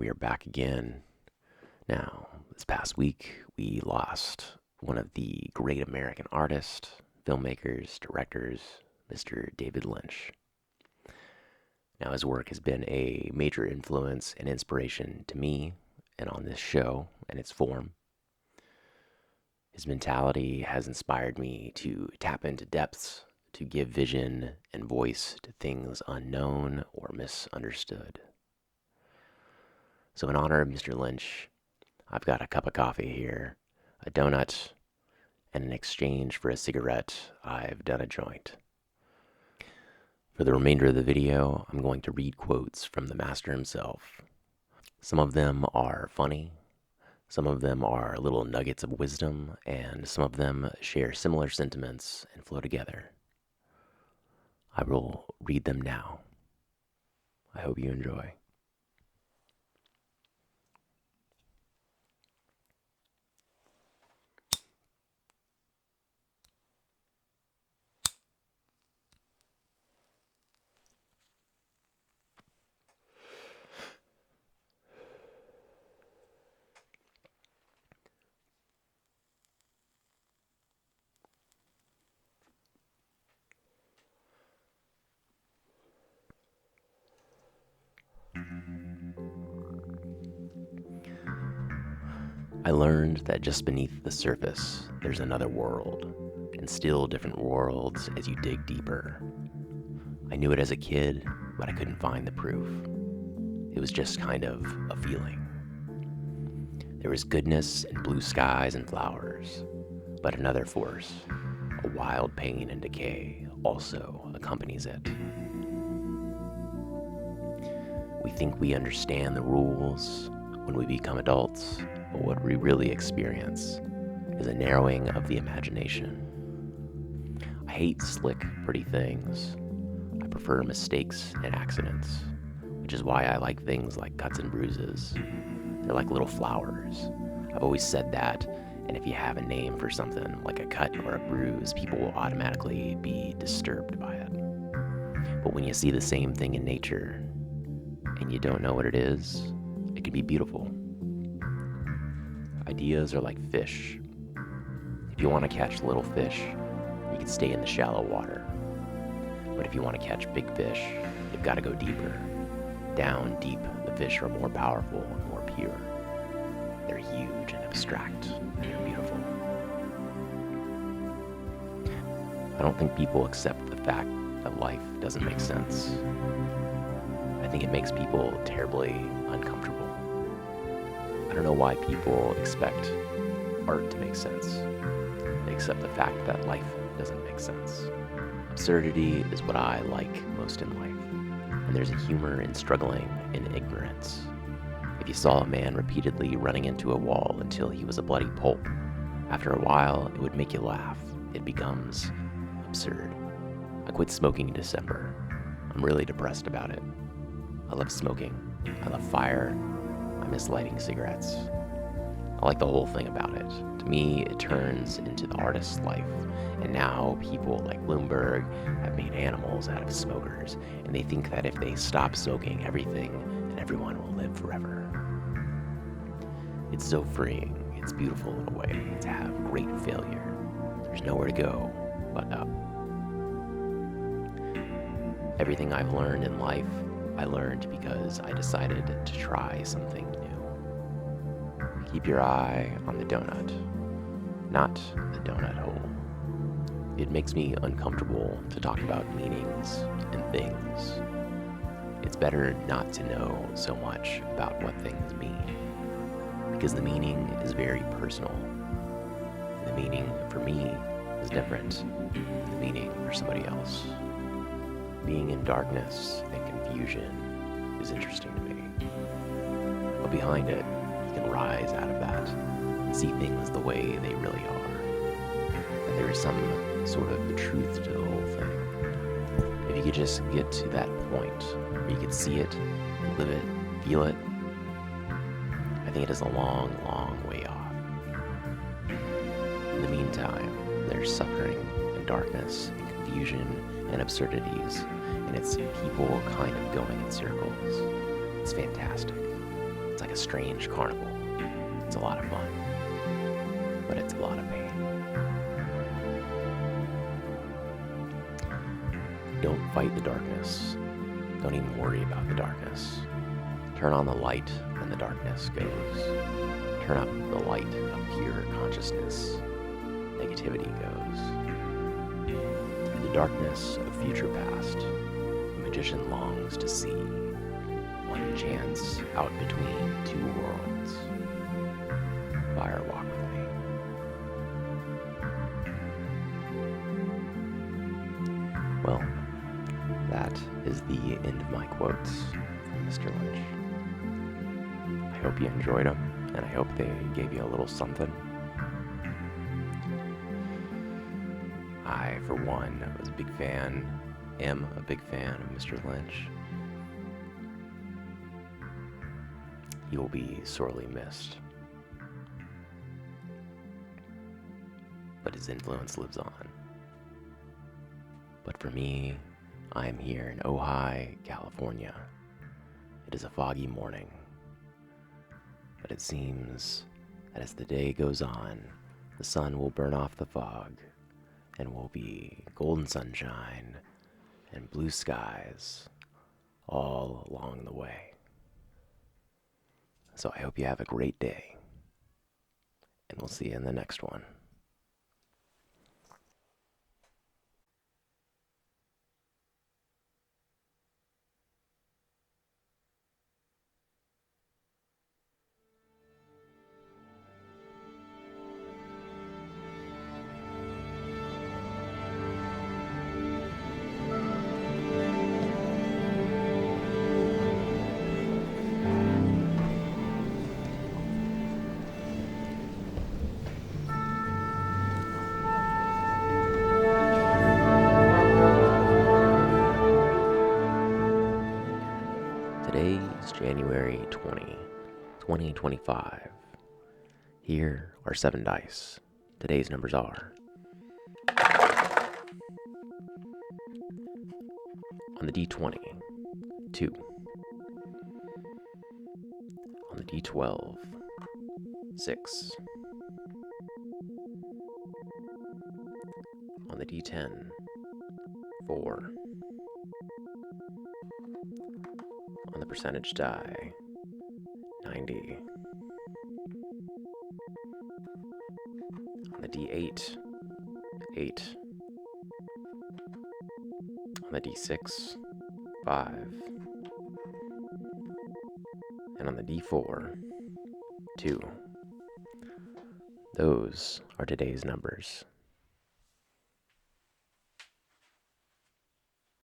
we are back again. Now, this past week, we lost one of the great American artists, filmmakers, directors, Mr. David Lynch. Now, his work has been a major influence and inspiration to me and on this show and its form. His mentality has inspired me to tap into depths, to give vision and voice to things unknown or misunderstood. So in honor of Mr. Lynch, I've got a cup of coffee here, a donut, and in exchange for a cigarette, I've done a joint. For the remainder of the video, I'm going to read quotes from the master himself. Some of them are funny, some of them are little nuggets of wisdom, and some of them share similar sentiments and flow together. I will read them now. I hope you enjoy. I learned that just beneath the surface, there's another world, and still different worlds as you dig deeper. I knew it as a kid, but I couldn't find the proof. It was just kind of a feeling. There was goodness and blue skies and flowers, but another force, a wild pain and decay, also accompanies it. We think we understand the rules when we become adults, but what we really experience is a narrowing of the imagination. I hate slick, pretty things. I prefer mistakes and accidents, which is why I like things like cuts and bruises. They're like little flowers. I've always said that, and if you have a name for something like a cut or a bruise, people will automatically be disturbed by it. But when you see the same thing in nature, and you don't know what it is, it can be beautiful. Ideas are like fish. If you want to catch little fish, you can stay in the shallow water. But if you want to catch big fish, you've got to go deeper. Down deep, the fish are more powerful and more pure. They're huge and abstract and beautiful. I don't think people accept the fact that life doesn't make sense. I think it makes people terribly uncomfortable. I don't know why people expect art to make sense. They accept the fact that life doesn't make sense. Absurdity is what I like most in life, and there's a humor in struggling in ignorance. If you saw a man repeatedly running into a wall until he was a bloody pulp, after a while it would make you laugh. It becomes absurd. I quit smoking in December. I'm really depressed about it. I love smoking. I love fire. I miss lighting cigarettes. I like the whole thing about it. To me, it turns into the artist's life. And now people like Bloomberg have made animals out of smokers, and they think that if they stop smoking everything, then everyone will live forever. It's so freeing. It's beautiful in a way to have great failure. There's nowhere to go but up. Everything I've learned in life, I learned because I decided to try something new. Keep your eye on the donut, not the donut hole. It makes me uncomfortable to talk about meanings and things. It's better not to know so much about what things mean, because the meaning is very personal. The meaning for me is different than the meaning for somebody else. Being in darkness and confusion is interesting to me. But behind it, you can rise out of that and see things the way they really are. That there is some sort of truth to the whole thing. If you could just get to that point where you could see it, and live it, feel it, I think it is a long, long way off. In the meantime, there's suffering and darkness and confusion and absurdities, and it's people kind of going in circles. It's fantastic. It's like a strange carnival. It's a lot of fun, but it's a lot of pain. Don't fight the darkness. Don't even worry about the darkness. Turn on the light and the darkness goes. Turn up the light of pure consciousness. Negativity goes. Through the darkness of future past, the magician longs to see one chance out between two worlds. Fire walk with me. Well, that is the end of my quotes from Mr. Lynch. I hope you enjoyed them, and I hope they gave you a little something. I, for one, was a big fan of Mr. Lynch. He will be sorely missed, but his influence lives on. But for me, I am here in Ojai, California. It is a foggy morning, but it seems that as the day goes on, the sun will burn off the fog, and will be golden sunshine and blue skies all along the way. So I hope you have a great day, and we'll see you in the next one. Today is January 20, 2025. Here are 7 dice. Today's numbers are: on the D20, 2. On the D12, 6. On the D10, 4. On the percentage die, 90. On the D8, 8. On the D6, 5. And on the D4, 2. Those are today's numbers.